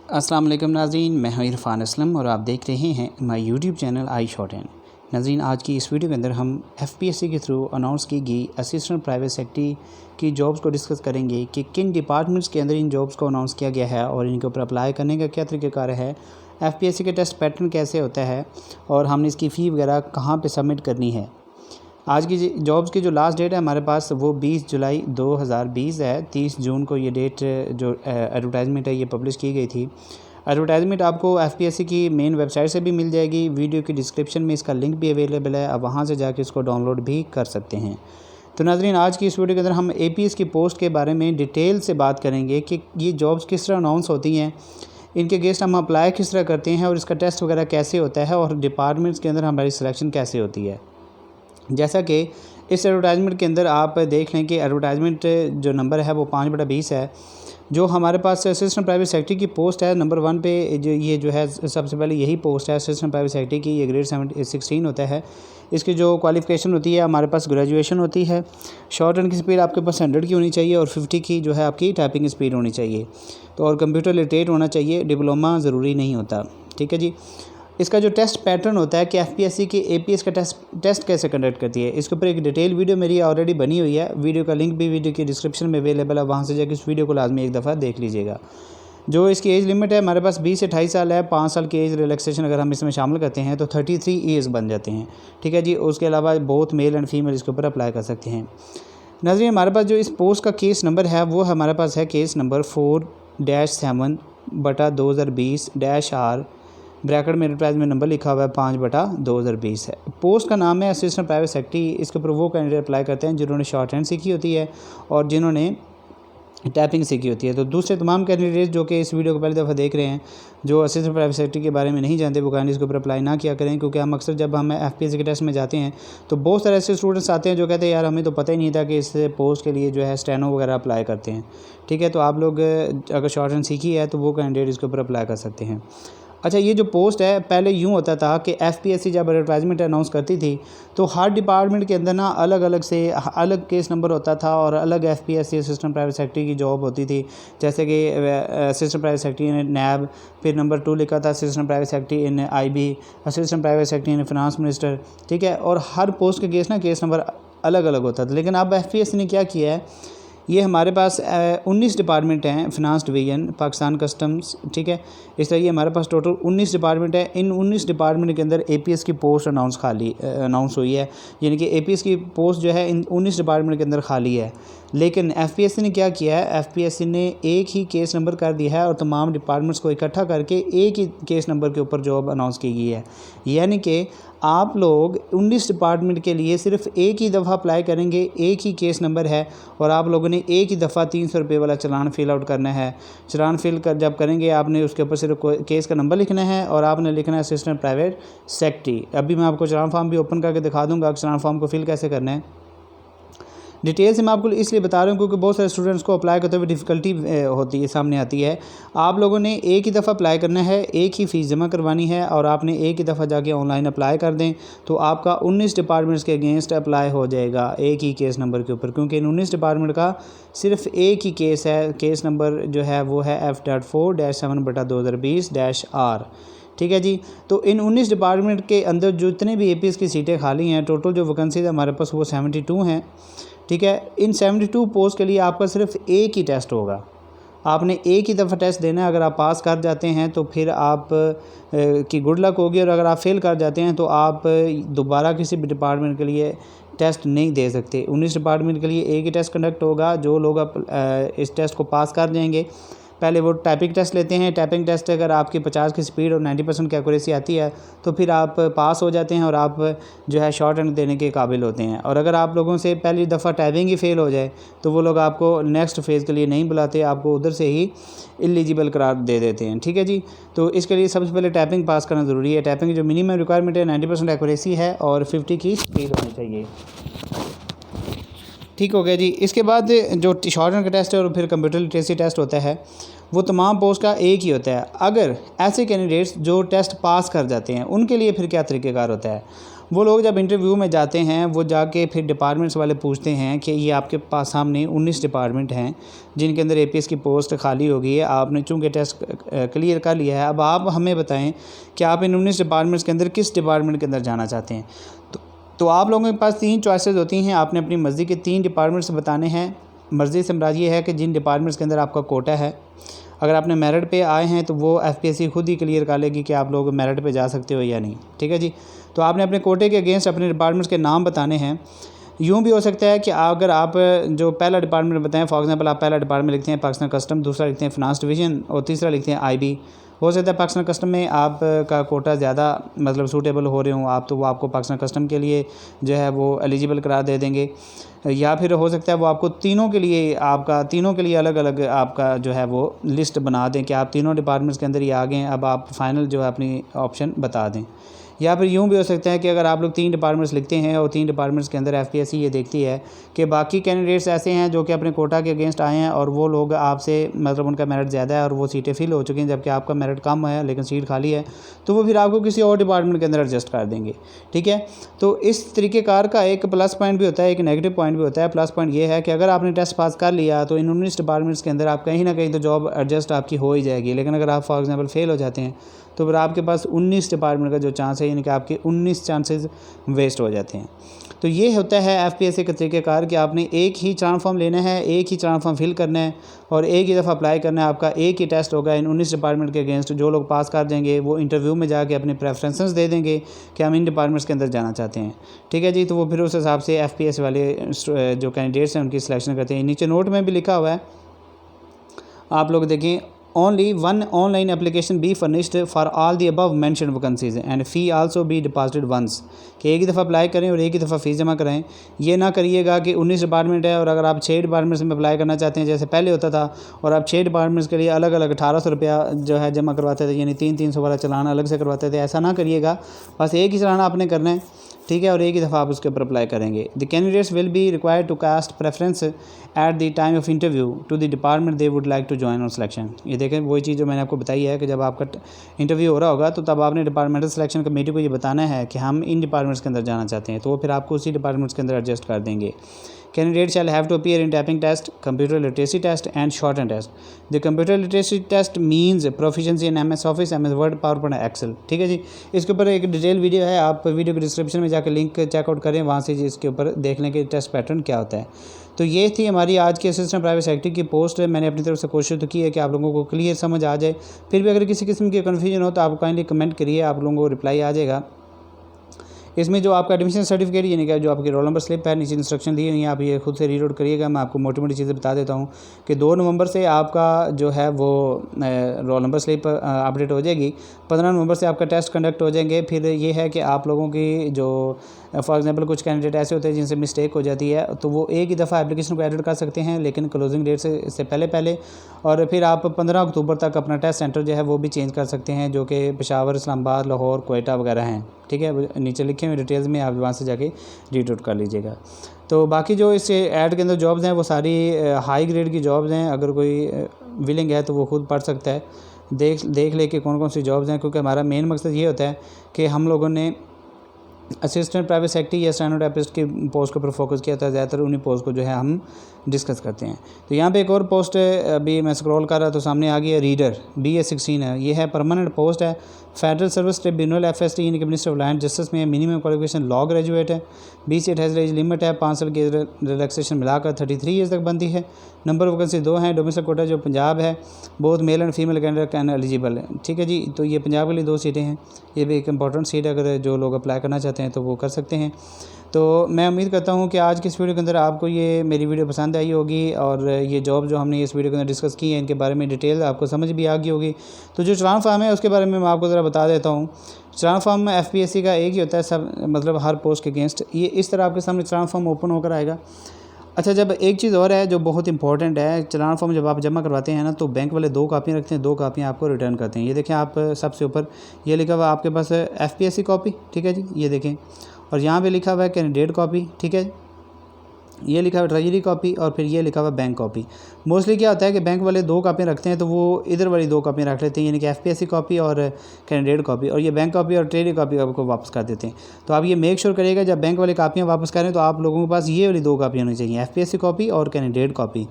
अस्सलाम वालेकुम नाज़रीन, मैं हूं इरफ़ान असलम और आप देख रहे हैं my YouTube channel I shorthand. नाज़रीन, आज की इस वीडियो के अंदर हम एफपीएससी के थ्रू अनाउंस की गई असिस्टेंट प्राइवेट सेक्रेटरी की जॉब्स को डिस्कस करेंगे कि किन डिपार्टमेंट्स के अंदर इन जॉब्स को अनाउंस किया गया है और इनके ऊपर अप्लाई करने का क्या तरीक़ाकार है, एफपीएससी के टेस्ट पैटर्न कैसे होता है और हमने इसकी फ़ी वगैरह कहाँ पर सबमिट करनी है। आज की जॉब्स की जो लास्ट डेट है हमारे पास वो 20 जुलाई 2020 है। 30 जून को ये डेट जो एडवर्टाइजमेंट है ये पब्लिश की गई थी। एडवर्टाइजमेंट आपको एफपीएससी की मेन वेबसाइट से भी मिल जाएगी। वीडियो की डिस्क्रिप्शन में इसका लिंक भी अवेलेबल है, आप वहाँ से जाके इसको डाउनलोड भी कर सकते हैं। तो नाज़रीन, आज की इस वीडियो के अंदर हम एपीएस की पोस्ट के बारे में डिटेल से बात करेंगे कि ये जॉब्स किस तरह अनाउंस होती हैं, इनके अगेंस्ट हम अप्लाई किस तरह करते हैं और इसका टेस्ट वगैरह कैसे होता है और डिपार्टमेंट्स के अंदर हमारी सिलेक्शन कैसे होती है। जैसा कि इस एडवर्टाइजमेंट के अंदर आप देख लें कि एडवर्टाइजमेंट जो नंबर है वो 5/20 है। जो हमारे पास असिस्टेंट प्राइवेट सेक्रेटरी की पोस्ट है नंबर 1 पे जो है सबसे पहले यही पोस्ट है असिस्टेंट प्राइवेट सेक्रेटरी की। ये ग्रेड 16 होता है। इसकी जो क्वालिफ़िकेशन होती है हमारे पास ग्रेजुएशन होती है। शॉर्ट हैंड की स्पीड आपके पास 100 की होनी चाहिए और 50 की जो है आपकी टाइपिंग स्पीड होनी चाहिए। तो और कंप्यूटर लिटरेट होना चाहिए, डिप्लोमा ज़रूरी नहीं होता। ठीक है जी। इसका जो टेस्ट पैटर्न होता है कि एफपीएससी की एपीएस का टेस्ट कैसे कंडक्ट करती है, इसके ऊपर एक डिटेल वीडियो मेरी ऑलरेडी बनी हुई है। वीडियो का लिंक भी वीडियो की डिस्क्रिप्शन में अवेलेबल है, वहाँ से जाकर इस वीडियो को लाजमी एक दफ़ा देख लीजिएगा। जो इसकी एज लिमिट है हमारे पास 20 से 28 साल है। 5 साल की एज रिलैक्सेशन अगर हम इसमें शामिल करते हैं तो 33 ईयर्स बन जाते हैं। ठीक है जी। उसके अलावा बोथ मेल एंड फीमेल इसके ऊपर अप्लाई कर सकते हैं। नाज़रीन, हमारे पास जो इस पोस्ट का केस नंबर है वो हमारे पास है केस नंबर 4-7/2020-R। ब्रैकेट में एंटरप्राइज में नंबर लिखा हुआ है 5/2020 है। पोस्ट का नाम है असिस्टेंट प्राइवेट सेक्रेटरी। इसके ऊपर वो कैंडिडेट अप्लाई करते हैं जिन्होंने शॉर्ट हैंड सीखी होती है और जिन्होंने टाइपिंग सीखी होती है। तो दूसरे तमाम कैंडिडेट जो कि इस वीडियो को पहली दफ़ा देख रहे हैं, जो असिस्टेंट प्राइवेट सेक्रेटरी के बारे में नहीं जानते, वो कैंडिडेट इसके ऊपर अप्लाई ना किया करें, क्योंकि हम अक्सर जब हम एफपीएससी के टेस्ट में जाते हैं तो बहुत सारे ऐसे स्टूडेंट्स आते हैं जो कहते हैं यार हमें तो पता ही नहीं था कि इस पोस्ट के लिए जो है स्टेनो वगैरह अप्लाई करते हैं। ठीक है। तो आप लोग अगर शॉर्ट हैंड सीखी है तो वो कैंडिडेट इसके ऊपर अप्लाई कर सकते हैं। अच्छा, ये जो पोस्ट है पहले यूँ होता था कि एफपीएससी जब एडवर्टाइजमेंट अनाउंस करती थी तो हर डिपार्टमेंट के अंदर ना अलग अलग से अलग केस नंबर होता था और अलग एफपीएससी असिस्टेंट प्राइवेट सेक्रेटरी की जॉब होती थी। जैसे कि असिस्टेंट प्राइवेट सेक्रेटरी इन नैब, फिर नंबर 2 लिखा था assistant private secretary in IB, assistant private secretary in finance minister. ठीक है। और हर पोस्ट के केस नंबर अलग अलग होता था। लेकिन अब एफपीएससी ने क्या किया है, ये हमारे पास 19 डिपार्टमेंट हैं। फिनांस डिवीज़न, पाकिस्तान कस्टम्स, ठीक है, इस तरह ये हमारे पास टोटल 19 डिपार्टमेंट है। इन 19 डिपार्टमेंट के अंदर एपीएस की पोस्ट अनाउंस हुई है, यानी कि एपीएस की पोस्ट जो है इन 19 डिपार्टमेंट के अंदर खाली है। लेकिन एफपीएससी ने क्या किया है, एफपीएससी ने एक ही केस नंबर कर दिया है और तमाम डिपार्टमेंट्स को इकट्ठा करके एक ही केस नंबर के ऊपर जॉब अनाउंस की गई है। यानी कि आप लोग 19 डिपार्टमेंट के लिए सिर्फ एक ही दफ़ा अप्लाई करेंगे, एक ही केस नंबर है और आप लोगों ने एक ही दफ़ा 300 रुपये वाला चलान फिल आउट करना है। चलान फिल कर जब करेंगे आपने उसके ऊपर सिर्फ केस का नंबर लिखना है और आपने लिखना है असिस्टेंट प्राइवेट सेक्रेटरी। अभी मैं आपको चलान फॉर्म भी ओपन करके दिखा दूँगा चलान फॉर्म को फिल कैसे करना है। डिटेल से मैं आपको इसलिए बता रहा हूँ क्योंकि बहुत सारे स्टूडेंट्स को अप्लाई करते हुए डिफ़िकल्टी होती है, सामने आती है। आप लोगों ने एक ही दफ़ा अप्लाई करना है, एक ही फ़ीस जमा करवानी है और आपने एक ही दफ़ा जाके ऑनलाइन अप्लाई कर दें तो आपका 19 डिपार्टमेंट्स के अगेंस्ट अप्लाई हो जाएगा एक ही केस नंबर के ऊपर, क्योंकि इन 19 डिपार्टमेंट का सिर्फ एक ही केस है। केस नंबर जो है वो है F.4-7/2020-R। ठीक है जी। तो इन 19 डिपार्टमेंट के अंदर जितने भी एपीएस की सीटें खाली हैं, टोटल जो वैकेंसीज हमारे पास वो 72 हैं। ठीक है। इन 72 पोस्ट के लिए आपका सिर्फ एक ही टेस्ट होगा। आपने एक ही दफ़ा टेस्ट देना है। अगर आप पास कर जाते हैं तो फिर आप की गुड लक होगी और अगर आप फेल कर जाते हैं तो आप दोबारा किसी भी डिपार्टमेंट के लिए टेस्ट नहीं दे सकते। 19 डिपार्टमेंट के लिए एक ही टेस्ट कंडक्ट होगा। जो लोग इस टेस्ट को पास कर जाएंगे, पहले वो टाइपिंग टेस्ट लेते हैं। टाइपिंग टेस्ट अगर आपकी 50 की स्पीड और 90% की एक्यूरेसी आती है तो फिर आप पास हो जाते हैं और आप जो है शॉर्ट हैंड देने के काबिल होते हैं। और अगर आप लोगों से पहली दफ़ा टाइपिंग ही फेल हो जाए तो वो लोग आपको नेक्स्ट फेज़ के लिए नहीं बुलाते, आपको उधर से ही एलिजिबल करार दे देते हैं। ठीक है जी। तो इसके लिए सबसे पहले टाइपिंग पास करना ज़रूरी है। टाइपिंग जो मिनिमम रिक्वायरमेंट है 90% एक्यूरेसी है और 50 की स्पीड होनी चाहिए। ठीक हो गया जी। इसके बाद जो शॉर्ट हैंड का टेस्ट है और फिर कंप्यूटर लिटरेसी टेस्ट होता है वो तमाम पोस्ट का एक ही होता है। अगर ऐसे कैंडिडेट्स जो टेस्ट पास कर जाते हैं उनके लिए फिर क्या तरीक़ेकार होता है, वो लोग जब इंटरव्यू में जाते हैं वो जाके फिर डिपार्टमेंट्स वाले पूछते हैं कि ये आपके पास सामने 19 डिपार्टमेंट हैं जिनके अंदर एपीएस की पोस्ट खाली हो गई है, आपने चूँकि टेस्ट क्लियर कर लिया है, अब आप हमें बताएं कि आप इन 19 डिपार्टमेंट्स के अंदर किस डिपार्टमेंट के अंदर जाना चाहते हैं। तो आप लोगों के पास 3 चॉइसेस होती हैं, आपने अपनी मर्ज़ी के 3 डिपार्टमेंट्स बताने हैं। मर्ज़ी से मुराद ये है कि जिन डिपार्टमेंट्स के अंदर आपका कोटा है, अगर आपने मेरिट पे आए हैं तो वो एफपीएससी खुद ही क्लियर कर लेगी कि आप लोग मेरिट पे जा सकते हो या नहीं, ठीक है जी। तो आपने अपने कोटे के अगेंस्ट अपने डिपार्टमेंट्स के नाम बताने हैं। यूँ भी हो सकता है कि अगर आप जो पहला डिपार्टमेंट बताएं, फॉर एग्जांपल आप पहला डिपार्टमेंट लिखते हैं पाकिस्तान कस्टम, दूसरा लिखते हैं फिनांस डिवीज़न और तीसरा लिखते हैं आईबी। हो सकता है पाकिस्तान कस्टम में आपका कोटा ज़्यादा मतलब सूटेबल हो रहे हों आप, तो वो आपको पाकिस्तान कस्टम के लिए जो है वो एलिजिबल करार दे देंगे, या फिर हो सकता है वो आपको तीनों के लिए अलग अलग आपका जो है वो लिस्ट बना दें कि आप तीनों डिपार्टमेंट्स के अंदर ही आ गए हैं, अब आप फाइनल जो है अपनी ऑप्शन बता दें। या फिर यूँ भी हो सकता है कि अगर आप लोग 3 डिपार्टमेंट्स लिखते हैं और 3 डिपार्टमेंट्स के अंदर एफपीएससी ये देखती है कि बाकी कैंडिडेट्स ऐसे हैं जो कि अपने कोटा के अगेंस्ट आए हैं और वो लोग आपसे मतलब उनका मेरिट ज़्यादा है और वो सीटें फिल हो चुकी हैं, जबकि आपका मेरिट कम है लेकिन सीट खाली है, तो वो फिर आपको किसी और डिपार्टमेंट के अंदर एडजस्ट कर देंगे, ठीक है। तो इस तरीक़ेकार का एक प्लस पॉइंट भी होता है, एक नेगेटिव पॉइंट भी होता है। प्लस पॉइंट ये है कि अगर आपने टेस्ट पास कर लिया तो इन 19 डिपार्टमेंट्स के अंदर आप कहीं ना कहीं तो जॉब एडजस्ट आपकी हो ही जाएगी, लेकिन अगर आप फॉर एग्जांपल फेल हो जाते हैं तो फिर आपके पास 19 डिपार्टमेंट का जो चांस है, यानी कि आपके 19 चांसेस वेस्ट हो जाते हैं। तो ये होता है एफपीएससी का तरीक़ेकार कि आपने एक ही चार्ट फॉर्म लेना है, एक ही चार्ट फॉर्म फिल करना है और एक ही दफ़ा अप्लाई करना है। आपका एक ही टेस्ट होगा इन 19 डिपार्टमेंट के अगेंस्ट। जो लोग पास कर देंगे वो इंटरव्यू में जाके अपने प्रेफरेंसेस दे देंगे कि हम इन डिपार्टमेंट्स के अंदर जाना चाहते हैं, ठीक है जी। तो वो फिर उस हिसाब से एफपीएससी वाले जो कैंडिडेट्स हैं उनकी सिलेक्शन करते हैं। नीचे नोट में भी लिखा हुआ है, आप लोग देखें, only one online application be furnished for all the above mentioned vacancies and fee also be deposited once, कि एक ही दफ़ा अप्लाई करें और एक ही दफ़ा फ़ीस जमा कराएं। ये ना करिएगा कि 19 डिपार्टमेंट है और अगर आप 6 डिपार्टमेंट्स में अप्लाई करना चाहते हैं जैसे पहले होता था और आप 6 डिपार्टमेंट्स के लिए अलग अलग 1800 रुपया जो है जमा करवाते थे, यानी 300 वाला चलान अलग से करवाते थे। ऐसा ना करिएगा, बस एक ही चलान आपने करना है, ठीक है, और एक ही दफ़ा आप उसके ऊपर अप्लाई करेंगे। The candidates will be required to cast preference at the time of interview to the department they would like to join on selection. ये देखें वही चीज़ जो मैंने आपको बताई है कि जब आपका इंटरव्यू हो रहा होगा तो तब आपने डिपार्टमेंटल सिलेक्शन कमेटी को ये बताना है कि हम इन डिपार्टमेंट्स के अंदर जाना चाहते हैं, तो वो फिर आपको उसी डिपार्टमेंट्स के अंदर एडजस्ट कर देंगे। Candidate shall have to appear in typing test, computer literacy test and shorthand test. The computer literacy test means proficiency in MS Office, MS Word, PowerPoint, Excel, ठीक है जी। इसके ऊपर एक डिटेल वीडियो है, आप वीडियो के डिस्क्रिप्शन में जाकर लिंक चेकआउट करें, वहाँ से इसके ऊपर देख लें कि टेस्ट पैटर्न क्या होता है। तो ये थी हमारी आज की असिस्टेंट प्राइवेट सेक्रेटरी की पोस्ट। मैंने अपनी तरफ से कोशिश तो की है कि आप लोगों को क्लियर समझ आ जाए। फिर भी अगर किसी किस्म की कन्फ्यूजन हो तो आप काइंडली कमेंट करिए, आप लोगों को रिप्लाई आ जाएगा। इसमें जो आपका एडमिशन सर्टिफिकेट यानी कि जो आपकी रोल नंबर स्लिप है, नीचे इंस्ट्रक्शन दी हुई है, आप ये खुद से रीड आउट करिएगा। मैं आपको मोटी मोटी चीज़ें बता देता हूँ कि 2 नवंबर से आपका जो है वो रोल नंबर स्लिप अपडेट हो जाएगी। 15 नवंबर से आपका टेस्ट कंडक्ट हो जाएंगे। फिर ये है कि आप लोगों की जो फॉर एग्जांपल कुछ कैंडिडेट ऐसे होते हैं जिनसे मिस्टेक हो जाती है, तो वो एक ही दफ़ा एप्लीकेशन को एडिट कर सकते हैं लेकिन क्लोजिंग डेट से इससे पहले और फिर आप 15 अक्टूबर तक अपना टेस्ट सेंटर जो है वो भी चेंज कर सकते हैं, जो कि पेशावर, इस्लामाबाद, लाहौर, कोयटा वगैरह हैं, ठीक है। नीचे लिखे हुए डिटेल्स में आप वहाँ से जाके रीड आउट कर लीजिएगा। तो बाकी जो इस ऐड के अंदर जॉब्स हैं वो सारी हाई ग्रेड की जॉब्स हैं। अगर कोई विलिंग है तो वो खुद पढ़ सकता है, देख ले कि कौन कौन सी जॉब्स हैं, क्योंकि हमारा मेन मकसद ये होता है कि हम लोगों ने असिस्टेंट प्राइवेट सेक्रेटरी या स्टेनोटाइपिस्ट की पोस्ट के ऊपर फोकस किया था। ज़्यादातर उन्हीं पोस्ट को जो है हम डिस्कस करते हैं। तो यहाँ पे एक और पोस्ट अभी मैं स्क्रॉल कर रहा तो सामने आ गई है, रीडर BA16 है। ये है परमानेंट पोस्ट है, फेडरल सर्विस ट्रिब्यूनल FST यानी कि मिनिस्टर ऑफ लैंड जस्टिस में मिनिमम क्वालिफिकेशन लॉ ग्रेजुएट है। 20 एज एज लिमिट है, 5 साल की रिलैक्सेशन मिलाकर 33 ईयर्स तक बनती है। नंबर ऑफ वैकेंसी 2 हैं। डोमिसाइल कोटा जो पंजाब है, both male and female candidate can eligible है, ठीक है जी। तो ये पंजाब के लिए 2 सीटें हैं, ये भी एक इंपॉर्टेंट सीट है, अगर जो लोग अप्लाई करना चाहते हैं तो वो कर सकते हैं। तो मैं उम्मीद करता हूँ कि आज की इस वीडियो के अंदर आपको ये मेरी वीडियो पसंद आई होगी और ये जॉब जो हमने इस वीडियो के अंदर डिस्कस की है इनके बारे में डिटेल आपको समझ भी आ गई होगी। तो जो चलान फार्म है उसके बारे में मैं आपको ज़रा बता देता हूँ। चलान फार्म FPSC का एक ही होता है, सब मतलब हर पोस्ट के अगेंस्ट ये इस तरह आपके सामने चलान फार्म ओपन होकर आएगा। अच्छा, जब एक चीज़ और है जो बहुत इंपॉर्टेंट है, चलान फॉर्म जब आप जमा करवाते हैं ना तो बैंक वाले 2 कापियाँ रखते हैं, 2 कापियाँ आपको रिटर्न करते हैं। ये देखें आप सबसे ऊपर ये लिखा हुआ आपके पास FPSC कॉपी, ठीक है जी, ये देखें, और यहाँ पे लिखा हुआ है कैंडिडेट कॉपी, ठीक है। ये लिखा हुआ ट्रेजरी कॉपी और फिर ये लिखा हुआ बैंक कॉपी। मोस्टली क्या होता है कि बैंक वाले 2 कापियाँ रखते हैं, तो वो इधर वाली 2 कापियाँ रख लेते हैं, यानी कि एफपीएससी कॉपी और कैंडिडेट कॉपी, और ये बैंक कॉपी और ट्रेजरी कॉपी आपको वापस कर देते हैं। तो आप ये मेक श्योर करिएगा जब बैंक वाली कापियाँ वापस करें तो आप लोगों के पास ये वाली 2 कापियाँ होनी चाहिए, एफपीएससी कॉपी और कैंडिडेट कॉपी।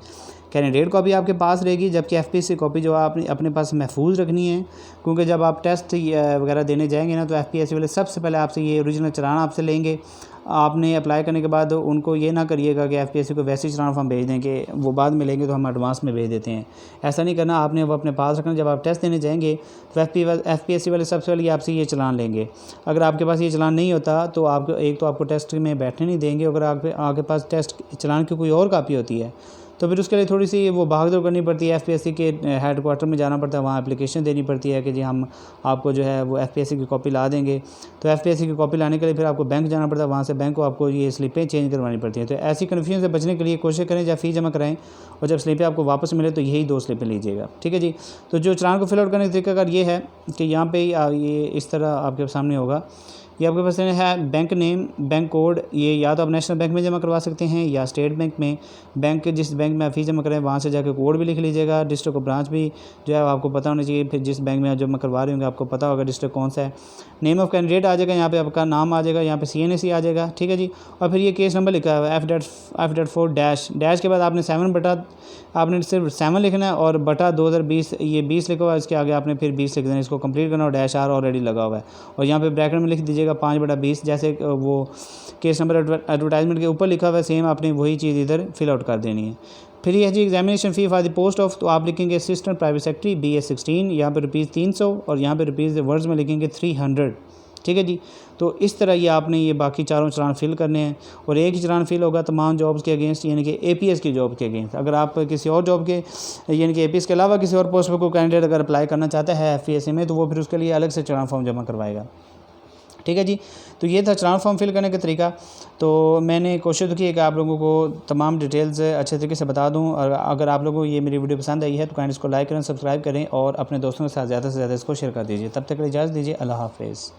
कैंडिडेट कॉपी आपके पास रहेगी, जबकि एफपीएससी कॉपी जो आपने अपने पास महफूज रखनी है, क्योंकि जब आप टेस्ट वगैरह देने जाएंगे ना तो एफपीएससी वाले सबसे पहले आपसे ये ओरिजिनल चालान आपसे लेंगे। आपने अप्लाई करने के बाद उनको ये ना करिएगा कि एफपीएससी को वैसे ही चालान फॉर्म भेज दें कि वो बाद में लेंगे तो हम एडवांस में भेज देते हैं। ऐसा नहीं करना, आपने वो अपने पास रखना। जब आप टेस्ट देने जाएंगे तो एफपीएससी वाले सबसे पहले आपसे ये चालान लेंगे। अगर आपके पास ये चालान नहीं होता तो आपको एक तो आपको टेस्ट में बैठने नहीं देंगे। अगर आपके पास टेस्ट चालान की कोई और कापी होती है तो फिर उसके लिए थोड़ी सी वो भागदौड़ करनी पड़ती है, एफपीएससी के हेडक्वार्टर में जाना पड़ता है, वहाँ एप्लीकेशन देनी पड़ती है कि जी हम आपको जो है वो एफपीएससी की कॉपी ला देंगे। तो एफपीएससी की कॉपी लाने के लिए फिर आपको बैंक जाना पड़ता है, वहाँ से बैंक को आपको ये स्लिपें चेंज करवानी पड़ती हैं। तो ऐसी कन्फ्यूजन से बचने के लिए कोशिश करें जब फ़ीस जमा कराएं और जब स्लिपें आपको वापस मिले तो यही 2 स्लिपें लीजिएगा, ठीक है जी। तो जो चालान को फिल आउट करने का तरीकाकार ये है कि यहाँ पे ये इस तरह आपके सामने होगा। ये आपके पास है बैंक नेम, बैंक कोड, ये या तो आप नेशनल बैंक में जमा करवा सकते हैं या स्टेट बैंक में। बैंक जिस बैंक में आप फीस जमा करें वहाँ से जाकर कोड भी लिख लीजिएगा। डिस्ट्रिक्ट और ब्रांच भी जो है आपको पता होना चाहिए, फिर जिस बैंक में आप जमा करवा रहे होंगे आपको पता होगा डिस्ट्रिक्ट कौन सा है। नेम ऑफ कैंडिडेट आ जाएगा, यहाँ पे आपका नाम आ जाएगा, यहाँ पे CNAC आ जाएगा, ठीक है जी। और फिर ये केस नंबर लिखा हुआ है F.4 डैश के बाद आपने 7 बटा आपने सिर्फ 7 लिखना है और बटा 2020 ये 20 लिखा हुआ है, इसके आगे आपने फिर 20 लिख देना, इसको कंप्लीट करना और डैश R ऑलरेडी लगा हुआ है। और यहाँ पे ब्रैकेट में लिख दीजिएगा 5/20, जैसे वो केस नंबर एडवर्टाइजमेंट के ऊपर लिखा हुआ है सेम आपने वही चीज़ इधर फिल आउट कर देनी है। फिर ये है जी examination fee for the post of, तो आप लिखेंगे असिस्टेंट प्राइवेट सेक्रेटरी BA16, यहाँ पे ₹300 और यहाँ पे रुपीज़ वर्ड्स में लिखेंगे 300, ठीक है जी। तो इस तरह ये आपने ये बाकी चारों चालान फिल करने हैं और एक ही चालान फिल होगा तमाम जॉब्स के अगेंस्ट, यानी कि APS की जॉब के अगेंस्ट। अगर आप किसी और जॉब के यानी कि APS के अलावा किसी और पोस्ट पर कोई कैंडिडेट अगर अप्लाई करना चाहता है FPSC में तो वो फिर उसके लिए अलग से चालान फॉर्म जमा करवाएगा, ठीक है जी। तो ये था चालान फॉर्म फिल करने का तरीका। तो मैंने कोशिश की है कि आप लोगों को तमाम डिटेल्स अच्छे तरीके से बता दूं, और अगर आप लोगों को ये मेरी वीडियो पसंद आई है तो काइंड इसको लाइक करें, सब्सक्राइब करें और अपने दोस्तों के साथ ज़्यादा से ज़्यादा इसको शेयर कर दीजिए। तब तक के लिए इजाज़त दीजिए, अल्लाह हाफ़िज़।